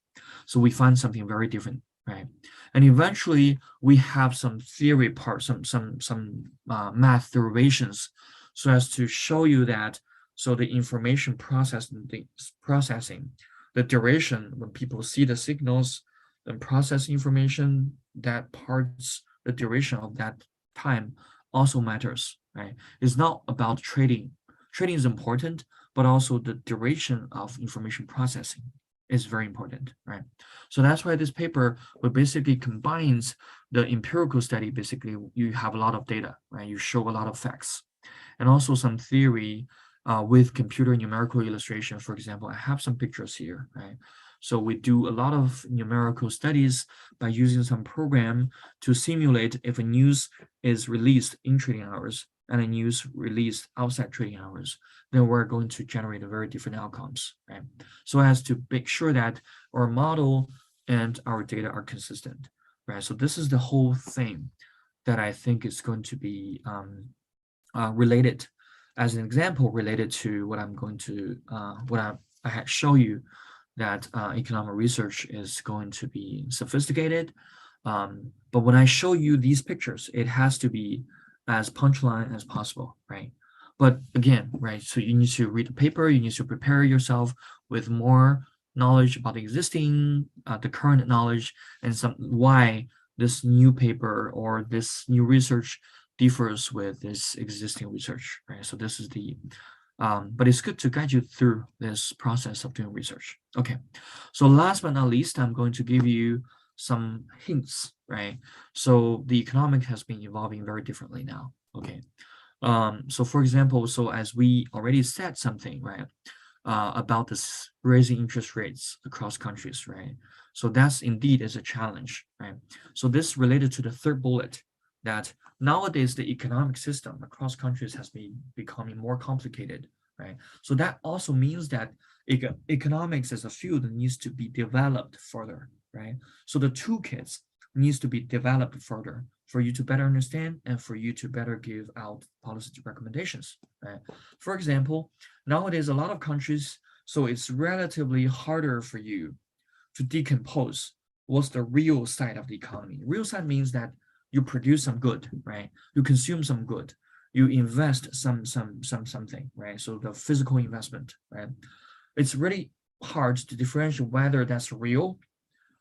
S2: So we find something very different, right? And eventually we have some theory part, some math derivations, so as to show you that the information processing, the duration when people see the signals and process information, that parts, the duration of that time also matters, right? It's not about trading. Trading is important, but also the duration of information processing is very important, right? So that's why this paper basically combines the empirical study. Basically, you have a lot of data, right? You show a lot of facts, and also some theory with computer numerical illustration. For example, I have some pictures here, right? So we do a lot of numerical studies by using some program to simulate if a news is released in trading hours and a news released outside trading hours, then we're going to generate a very different outcomes, right? So as to make sure that our model and our data are consistent, right? So this is the whole thing that I think is going to be related, as an example, related to what I'm going to, what I had show you, that economic research is going to be sophisticated. But when I show you these pictures, it has to be as punchline as possible, right? But again, right, so you need to read the paper, you need to prepare yourself with more knowledge about the existing, the current knowledge, and why this new paper or this new research differs with this existing research, right? So this is the, but it's good to guide you through this process of doing research. Okay, so last but not least, I'm going to give you some hints, right? So the economic has been evolving very differently now. Okay, so for example, so as we already said something, right, about this raising interest rates across countries, right? So that's indeed is a challenge, right? So this related to the third bullet, that nowadays the economic system across countries has been becoming more complicated, right? So that also means that economics as a field needs to be developed further, right? So the toolkits needs to be developed further for you to better understand and for you to better give out policy recommendations, right? For example, nowadays a lot of countries, so it's relatively harder for you to decompose what's the real side of the economy. Real side means that you produce some good, right? You consume some good, you invest something, right? So the physical investment, right? It's really hard to differentiate whether that's real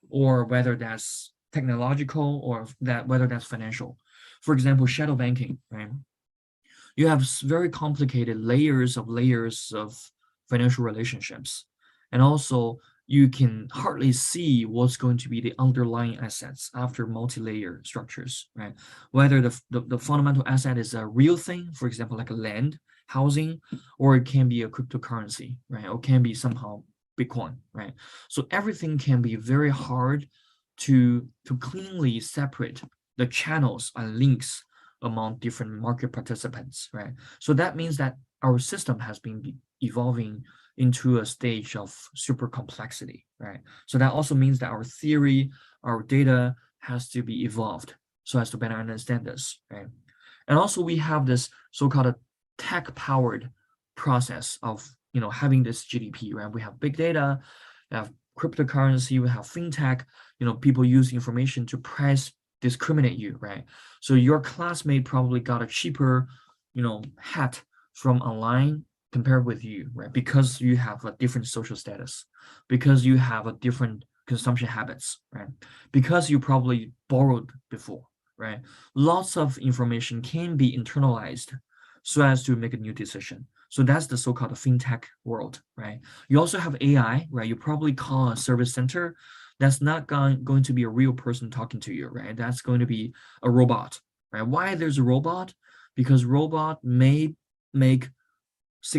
S2: or whether that's technological or that whether that's financial. For example, shadow banking, right? You have very complicated layers of financial relationships, and also you can hardly see what's going to be the underlying assets after multi-layer structures, right? Whether the fundamental asset is a real thing, for example, like a land, housing, or it can be a cryptocurrency, right? Or can be somehow Bitcoin, right? So everything can be very hard to cleanly separate the channels and links among different market participants, right? So that means that our system has been evolving into a stage of super complexity, right? So that also means that our theory, our data has to be evolved so as to better understand this, right? And also we have this so-called tech-powered process of, having this GDP, right? We have big data, we have cryptocurrency, we have fintech, people use information to price discriminate you, right? So your classmate probably got a cheaper, hat from online compared with you, right? Because you have a different social status, because you have a different consumption habits, right? Because you probably borrowed before, right? Lots of information can be internalized so as to make a new decision. So that's the so-called fintech world, right? You also have AI, right? You probably call a service center. That's not going to be a real person talking to you, right? That's going to be a robot, right? Why there's a robot? Because robot may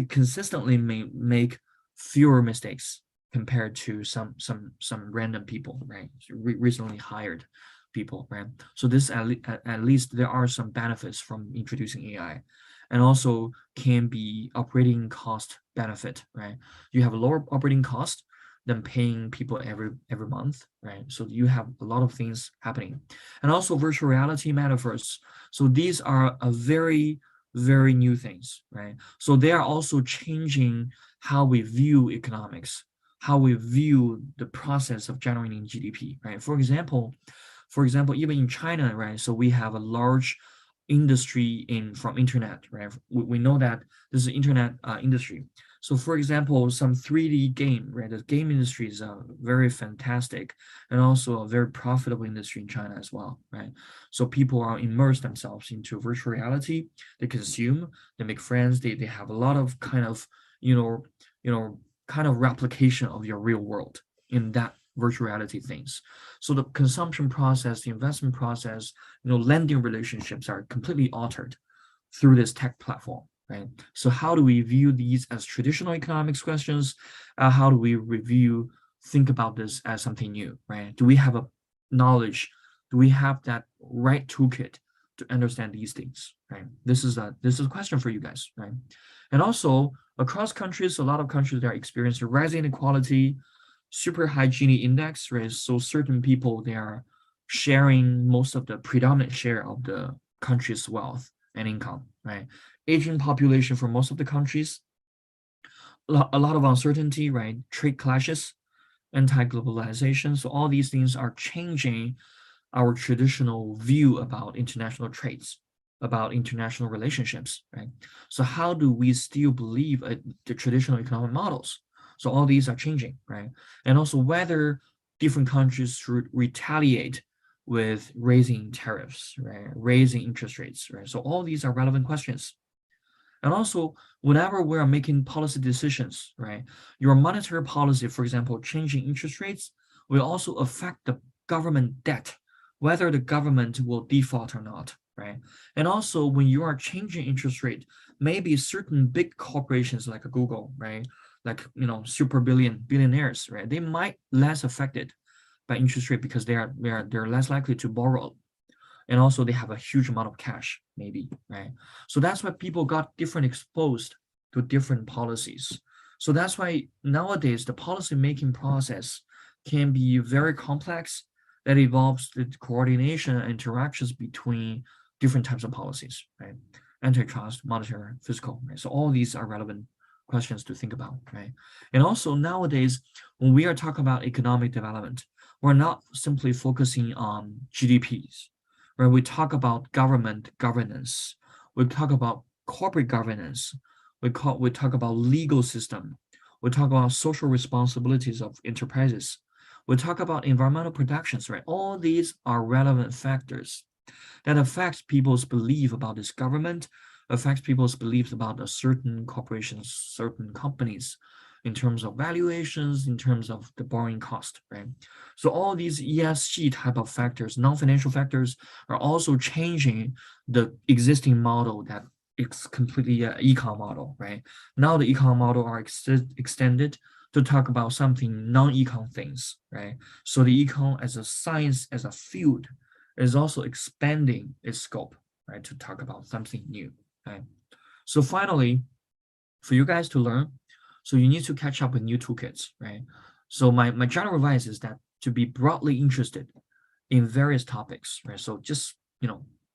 S2: consistently make fewer mistakes compared to some random people, right? Recently hired people, right? So this at least there are some benefits from introducing AI, and also can be operating cost benefit, right? You have a lower operating cost than paying people every month, right? So you have a lot of things happening, and also virtual reality, metaverse. So these are a very new things, right? So they are also changing how we view economics, how we view the process of generating GDP, right? For example, even in China, right? So we have a large industry from internet, right? We know that this is internet industry. So for example, some 3D game, right? The game industry is very fantastic and also a very profitable industry in China as well, right? So people are immersed themselves into virtual reality. They consume, they make friends, they have a lot of kind of, kind of replication of your real world in that virtual reality things. So the consumption process, the investment process, lending relationships are completely altered through this tech platform, right? So how do we view these as traditional economics questions? How do we think about this as something new, right? Do we have a knowledge? Do we have that right toolkit to understand these things, right? This is a question for you guys, right? And also across countries, a lot of countries that are experiencing rising inequality, super high Gini index, right? So certain people, they are sharing most of the predominant share of the country's wealth and income, right? Aging population for most of the countries, a lot of uncertainty, right? Trade clashes, anti-globalization. So all these things are changing our traditional view about international trades, about international relationships, right? So how do we still believe the traditional economic models? So all these are changing, right? And also whether different countries should retaliate with raising tariffs, right? Raising interest rates, right? So all these are relevant questions. And also, whenever we are making policy decisions, right? Your monetary policy, for example, changing interest rates, will also affect the government debt, whether the government will default or not, right? And also, when you are changing interest rate, maybe certain big corporations like Google, right? Like, super billionaires, right? They might less affected by interest rate because they're less likely to borrow, and also they have a huge amount of cash, maybe, right? So that's why people got different exposed to different policies. So that's why nowadays the policy making process can be very complex, that involves the coordination and interactions between different types of policies, right? Antitrust, monetary, fiscal, right? So all these are relevant questions to think about, right? And also nowadays, when we are talking about economic development, we're not simply focusing on GDPs, where we talk about government governance, we talk about corporate governance, we talk about legal system, we talk about social responsibilities of enterprises, we talk about environmental protections, right? All these are relevant factors that affects people's belief about this government, affects people's beliefs about a certain corporations, certain companies, in terms of valuations, in terms of the borrowing cost, right? So all these ESG type of factors, non-financial factors, are also changing the existing model that it's completely an econ model, right? Now the econ model are extended to talk about something non-econ things, right? So the econ as a science, as a field, is also expanding its scope, right? To talk about something new, right? So finally, for you guys to learn, so you need to catch up with new toolkits, right? So my general advice is that to be broadly interested in various topics, right? So just,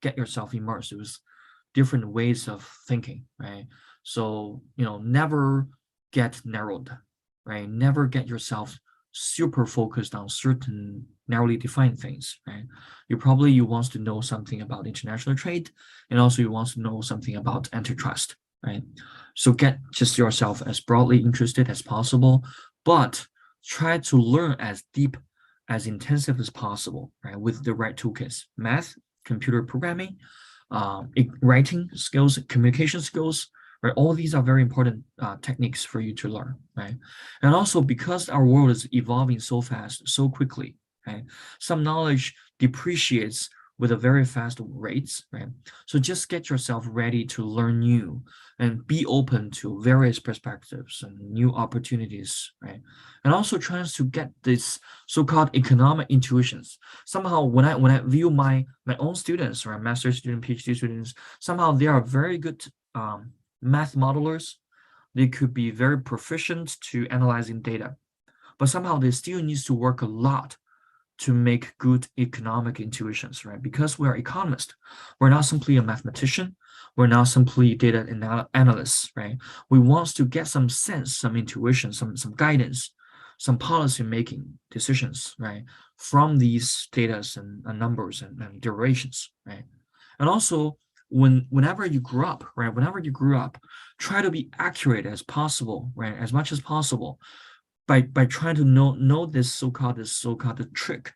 S2: get yourself immersed with different ways of thinking, right? So, never get narrowed, right? Never get yourself super focused on certain narrowly defined things, right? You want to know something about international trade, and also you want to know something about antitrust, right? So get just yourself as broadly interested as possible, but try to learn as deep, as intensive as possible, right? With the right toolkits, math, computer programming, writing skills, communication skills, right? All these are very important techniques for you to learn, right? And also because our world is evolving so fast, so quickly, right? Some knowledge depreciates with a very fast rates, right? So just get yourself ready to learn new and be open to various perspectives and new opportunities, right? And also trying to get this so-called economic intuitions. Somehow when I view my own students, or master's student, PhD students, somehow they are very good math modelers. They could be very proficient to analyzing data, but somehow they still needs to work a lot to make good economic intuitions, right? Because we're economists, we're not simply a mathematician, we're not simply data analysts, right? We want to get some sense, some intuition, some guidance, some policy making decisions, right? From these data and numbers and durations, right? And also, whenever you grew up, right? Whenever you grew up, try to be accurate as possible, right? As much as possible, by trying to know this so-called trick.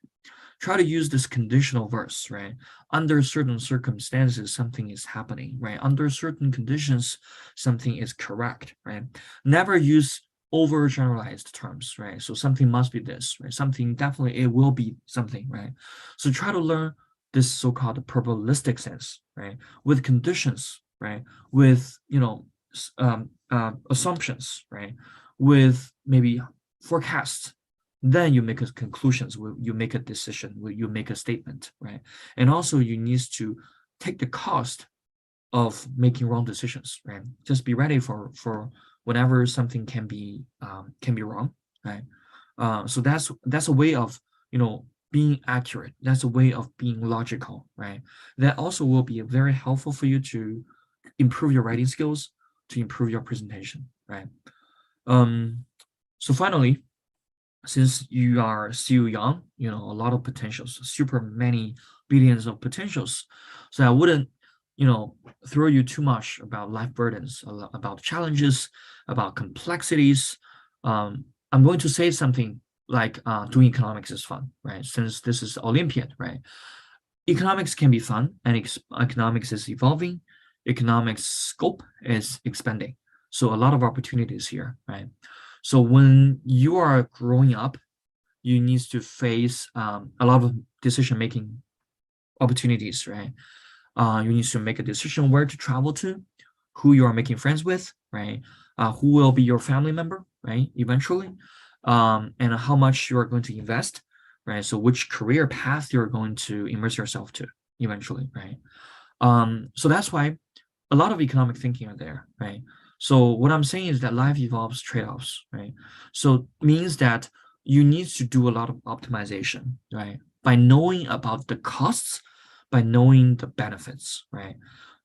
S2: Try to use this conditional verse, right? Under certain circumstances, something is happening, right? Under certain conditions, something is correct, right? Never use overgeneralized terms, right? So something must be this, right? Something definitely, it will be something, right? So try to learn this so-called probabilistic sense, right? With conditions, right? With, assumptions, right? With maybe forecasts, then you make a conclusions, you make a decision, you make a statement, right? And also you need to take the cost of making wrong decisions, right? Just be ready for whenever something can be wrong, right? So that's a way of being accurate. That's a way of being logical, right? That also will be very helpful for you to improve your writing skills, to improve your presentation, right? So finally, since you are still young, a lot of potentials, super many billions of potentials. So I wouldn't, throw you too much about life burdens, about challenges, about complexities. I'm going to say something like doing economics is fun, right? Since this is Olympiad, right? Economics can be fun, and economics is evolving. Economics scope is expanding. So a lot of opportunities here, right? So when you are growing up, you need to face a lot of decision-making opportunities, right? You need to make a decision where to travel to, who you are making friends with, right? Who will be your family member, right? Eventually, and how much you are going to invest, right? So which career path you're going to immerse yourself to eventually, right? So that's why a lot of economic thinking are there, right? So what I'm saying is that life involves trade-offs, right? So it means that you need to do a lot of optimization, right? By knowing about the costs, by knowing the benefits, right?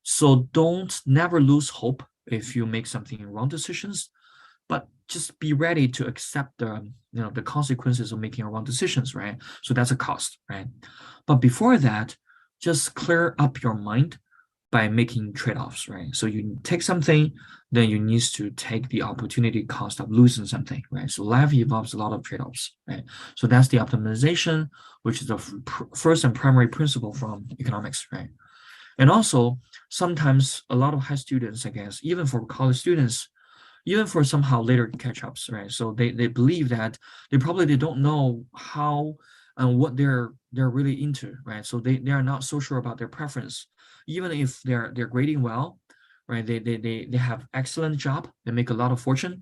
S2: So don't never lose hope if you make something wrong decisions, but just be ready to accept the consequences of making wrong decisions, right? So that's a cost, right? But before that, just clear up your mind by making trade-offs, right? So you take something, then you need to take the opportunity cost of losing something, right? So life involves a lot of trade-offs, right? So that's the optimization, which is the first and primary principle from economics, right? And also, sometimes a lot of high students, I guess, even for college students, even for somehow later catch-ups, right? So they believe that they don't know how and what they're really into, right? So they are not so sure about their preference, even if they're grading well, right? They have excellent job, they make a lot of fortune,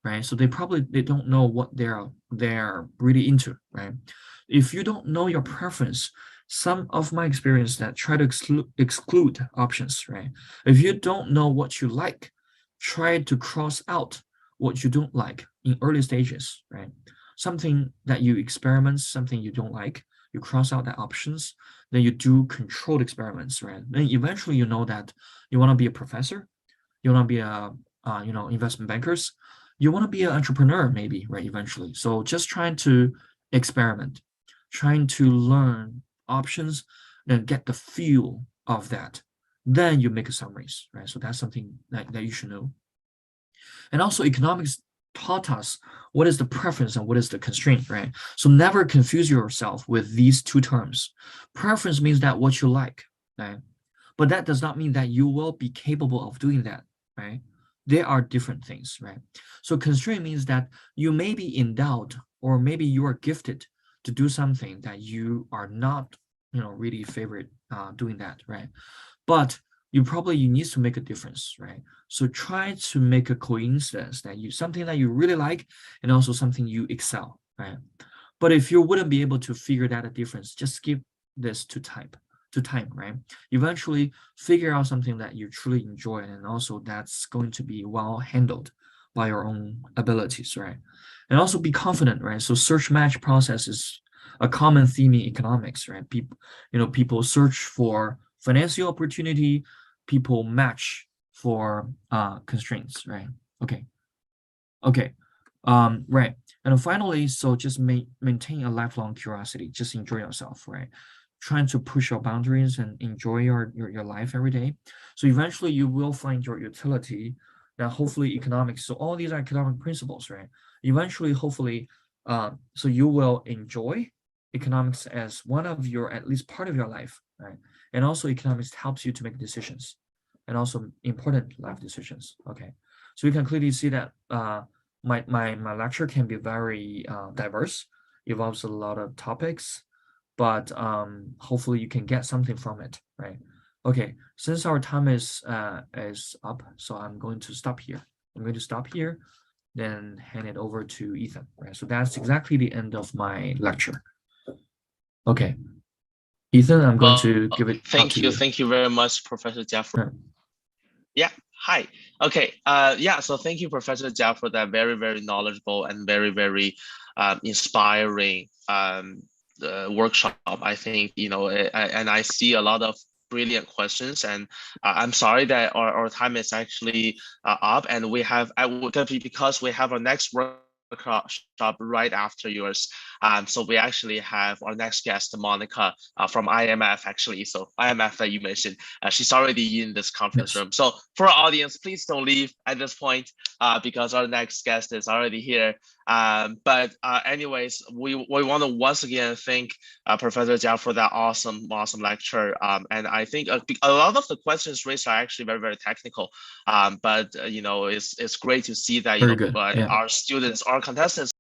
S2: right? So they don't know what they're really into, right? If you don't know your preference, some of my experience that try to exclude options, right? If you don't know what you like, try to cross out what you don't like in early stages, right? Something that you experiment, something you don't like, you cross out the options, then you do controlled experiments, right? Then eventually you know that you want to be a professor, you want to be a investment bankers, you want to be an entrepreneur maybe, right? Eventually. So just trying to experiment, trying to learn options, and get the feel of that. Then you make a summaries, right? So that's something that you should know. And also economics taught us what is the preference and what is the constraint, right? So never confuse yourself with these two terms. Preference means that what you like, right? But that does not mean that you will be capable of doing that, right? They are different things, right? So constraint means that you may be endowed or maybe you are gifted to do something that you are not, really favorite doing that, right? But you need to make a difference, right? So try to make a coincidence that you something that you really like and also something you excel, right? But if you wouldn't be able to figure that a difference, just give this to time, right? Eventually figure out something that you truly enjoy and also that's going to be well handled by your own abilities, right? And also be confident, right? So search match process is a common theme in economics, right? People search for financial opportunity, people match for constraints, right? Okay. Right. And finally, so just maintain a lifelong curiosity. Just enjoy yourself, right? Trying to push your boundaries and enjoy your life every day. So eventually you will find your utility. Now, hopefully economics. So all these are economic principles, right? Eventually, hopefully, so you will enjoy economics as one of your, at least part of your life, right? And also economics helps you to make decisions and also important life decisions. Okay. So you can clearly see that my lecture can be very diverse, involves a lot of topics, but hopefully you can get something from it, right? Okay, since our time is up, so I'm going to stop here. Then hand it over to Ethan, right? So that's exactly the end of my lecture. Okay, Ethan, I'm going to give it up to you.
S1: Thank you very much, Professor Jia. Yeah, hi. Okay, so thank you, Professor Jia, for that very, very knowledgeable and very, very inspiring workshop. I think, and I see a lot of brilliant questions, and I'm sorry that our time is actually up, and because we have our next workshop right after yours. So we actually have our next guest, Monica, from IMF, actually. So IMF that you mentioned, she's already in this conference room. So for our audience, please don't leave at this point because our next guest is already here. But anyways, we want to once again thank Professor Jia for that awesome lecture. And I think a lot of the questions raised are actually very technical. But you know, it's great to see that
S2: Very good. Yeah.
S1: our students, our contestants